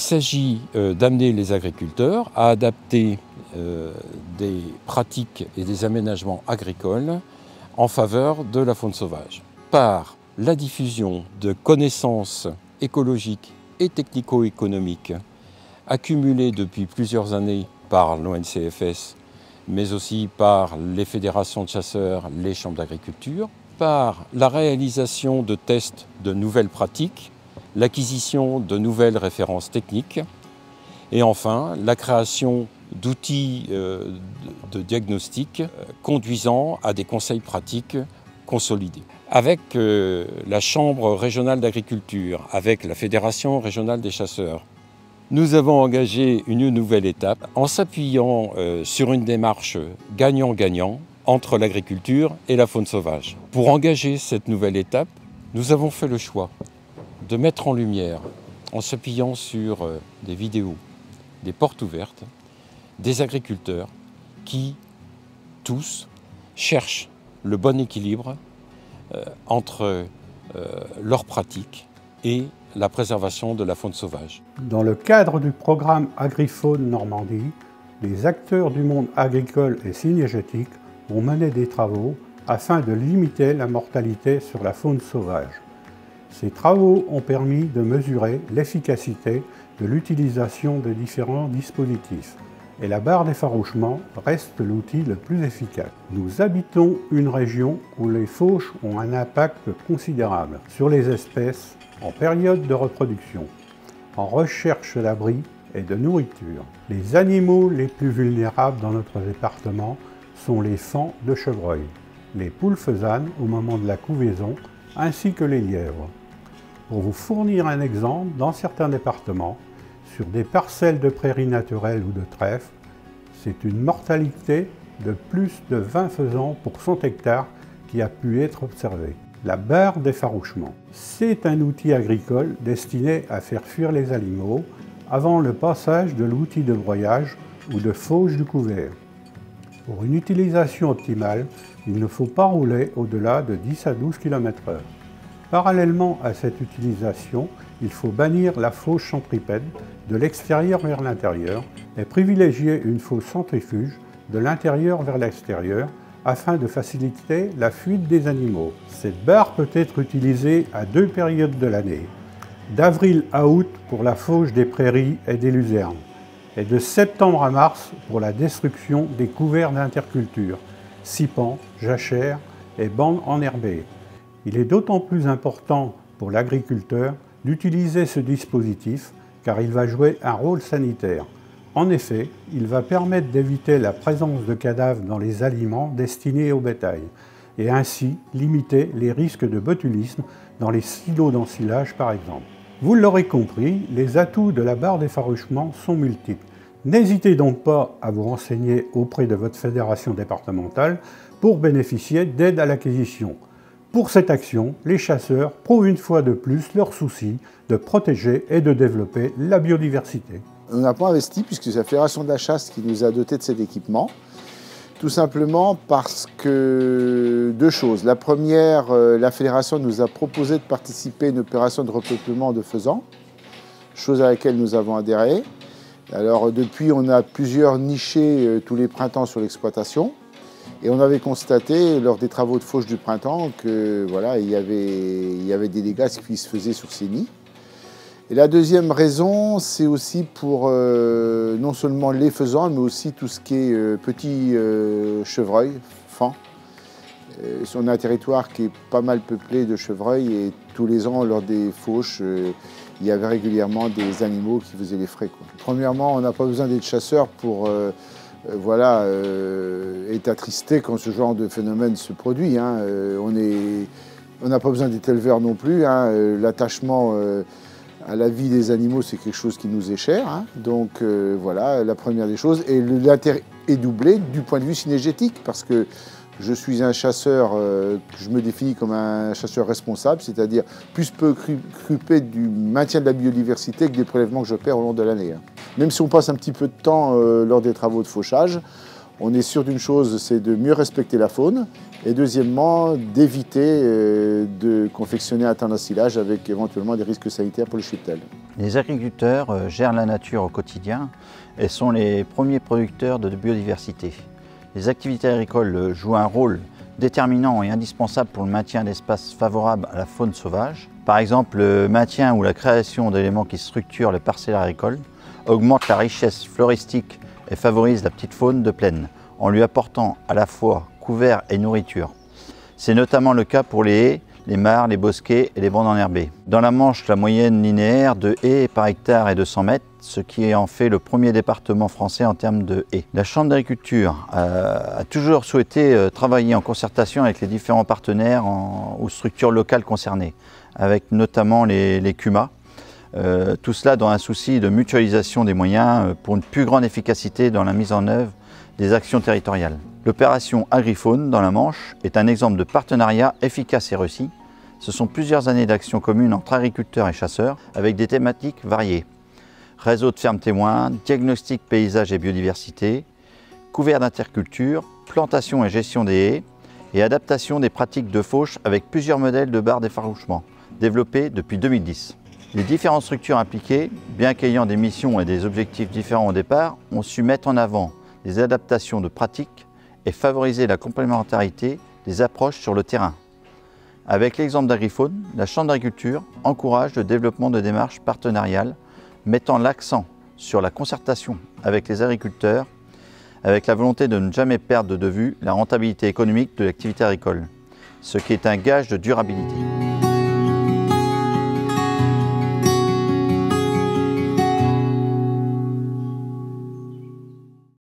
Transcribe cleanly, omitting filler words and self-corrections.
s'agit d'amener les agriculteurs à adapter des pratiques et des aménagements agricoles en faveur de la faune sauvage, par la diffusion de connaissances écologiques et technico-économiques accumulées depuis plusieurs années par l'ONCFS, mais aussi par les fédérations de chasseurs, les chambres d'agriculture, par la réalisation de tests de nouvelles pratiques, l'acquisition de nouvelles références techniques et enfin la création d'outils de diagnostic conduisant à des conseils pratiques consolidés. Avec la Chambre régionale d'agriculture, avec la Fédération régionale des chasseurs, nous avons engagé une nouvelle étape en s'appuyant sur une démarche gagnant-gagnant entre l'agriculture et la faune sauvage. Pour engager cette nouvelle étape, nous avons fait le choix de mettre en lumière, en s'appuyant sur des vidéos, des portes ouvertes, des agriculteurs qui, tous, cherchent le bon équilibre entre leurs pratiques et la préservation de la faune sauvage. Dans le cadre du programme Agrifaune Normandie, les acteurs du monde agricole et cynégétique ont mené des travaux afin de limiter la mortalité sur la faune sauvage. Ces travaux ont permis de mesurer l'efficacité de l'utilisation de différents dispositifs et la barre d'effarouchement reste l'outil le plus efficace. Nous habitons une région où les fauches ont un impact considérable sur les espèces en période de reproduction, en recherche d'abri et de nourriture. Les animaux les plus vulnérables dans notre département sont les faons de chevreuil, les poules faisanes au moment de la couvaison, ainsi que les lièvres. Pour vous fournir un exemple, dans certains départements, sur des parcelles de prairies naturelles ou de trèfle, c'est une mortalité de plus de 20 faisans pour 100 hectares qui a pu être observée. La barre d'effarouchement, c'est un outil agricole destiné à faire fuir les animaux avant le passage de l'outil de broyage ou de fauche du couvert. Pour une utilisation optimale, il ne faut pas rouler au-delà de 10 à 12 km/h. Parallèlement à cette utilisation, il faut bannir la fauche centripète de l'extérieur vers l'intérieur et privilégier une fauche centrifuge de l'intérieur vers l'extérieur afin de faciliter la fuite des animaux. Cette barre peut être utilisée à 2 périodes de l'année, d'avril à août pour la fauche des prairies et des luzernes, et de septembre à mars pour la destruction des couverts d'interculture, cipans, jachères et bandes enherbées. Il est d'autant plus important pour l'agriculteur d'utiliser ce dispositif car il va jouer un rôle sanitaire. En effet, il va permettre d'éviter la présence de cadavres dans les aliments destinés au bétail et ainsi limiter les risques de botulisme dans les silos d'ensilage par exemple. Vous l'aurez compris, les atouts de la barre d'effarouchement sont multiples. N'hésitez donc pas à vous renseigner auprès de votre fédération départementale pour bénéficier d'aide à l'acquisition. Pour cette action, les chasseurs prouvent une fois de plus leur souci de protéger et de développer la biodiversité. On n'a pas investi puisque c'est la Fédération de la chasse qui nous a dotés de cet équipement. Tout simplement parce que deux choses. La première, la Fédération nous a proposé de participer à une opération de repeuplement de faisans, chose à laquelle nous avons adhéré. Alors depuis, on a plusieurs nichés tous les printemps sur l'exploitation. Et on avait constaté lors des travaux de fauche du printemps que voilà, il y avait des dégâts qui se faisaient sur ces nids. Et la deuxième raison, c'est aussi pour non seulement les faisans, mais aussi tout ce qui est petits chevreuils, faons. On a un territoire qui est pas mal peuplé de chevreuils et tous les ans, lors des fauches, il y avait régulièrement des animaux qui faisaient les frais, quoi. Premièrement, on n'a pas besoin d'être chasseur pour être attristé quand ce genre de phénomène se produit, hein. On n'a pas besoin d'être éleveur non plus, hein. L'attachement à la vie des animaux, c'est quelque chose qui nous est cher, hein. Donc voilà, la première des choses. Et l'intérêt est doublé du point de vue cynégétique, parce que je suis un chasseur, je me définis comme un chasseur responsable, c'est-à-dire plus peu m'occuper du maintien de la biodiversité que des prélèvements que j'opère au long de l'année, hein. Même si on passe un petit peu de temps lors des travaux de fauchage, on est sûr d'une chose, c'est de mieux respecter la faune, et deuxièmement, d'éviter de confectionner un terrain d'ensilage avec éventuellement des risques sanitaires pour le cheptel. Les agriculteurs gèrent la nature au quotidien et sont les premiers producteurs de biodiversité. Les activités agricoles jouent un rôle déterminant et indispensable pour le maintien d'espaces favorables à la faune sauvage. Par exemple, le maintien ou la création d'éléments qui structurent les parcelles agricoles augmente la richesse floristique et favorise la petite faune de plaine, en lui apportant à la fois couverts et nourriture. C'est notamment le cas pour les haies, les mares, les bosquets et les bandes enherbées. Dans la Manche, la moyenne linéaire de haies par hectare est de 100 mètres, ce qui en fait le premier département français en termes de haies. La Chambre d'agriculture a toujours souhaité travailler en concertation avec les différents partenaires ou structures locales concernées, avec notamment les CUMA. Tout cela dans un souci de mutualisation des moyens pour une plus grande efficacité dans la mise en œuvre des actions territoriales. L'opération AgriFaune dans la Manche est un exemple de partenariat efficace et réussi. Ce sont plusieurs années d'action commune entre agriculteurs et chasseurs avec des thématiques variées. Réseau de fermes témoins, diagnostic paysage et biodiversité, couvert d'interculture, plantation et gestion des haies et adaptation des pratiques de fauche avec plusieurs modèles de barres d'effarouchement développés depuis 2010. Les différentes structures impliquées, bien qu'ayant des missions et des objectifs différents au départ, ont su mettre en avant des adaptations de pratiques et favoriser la complémentarité des approches sur le terrain. Avec l'exemple d'AgriFaune, la Chambre d'agriculture encourage le développement de démarches partenariales mettant l'accent sur la concertation avec les agriculteurs, avec la volonté de ne jamais perdre de vue la rentabilité économique de l'activité agricole, ce qui est un gage de durabilité.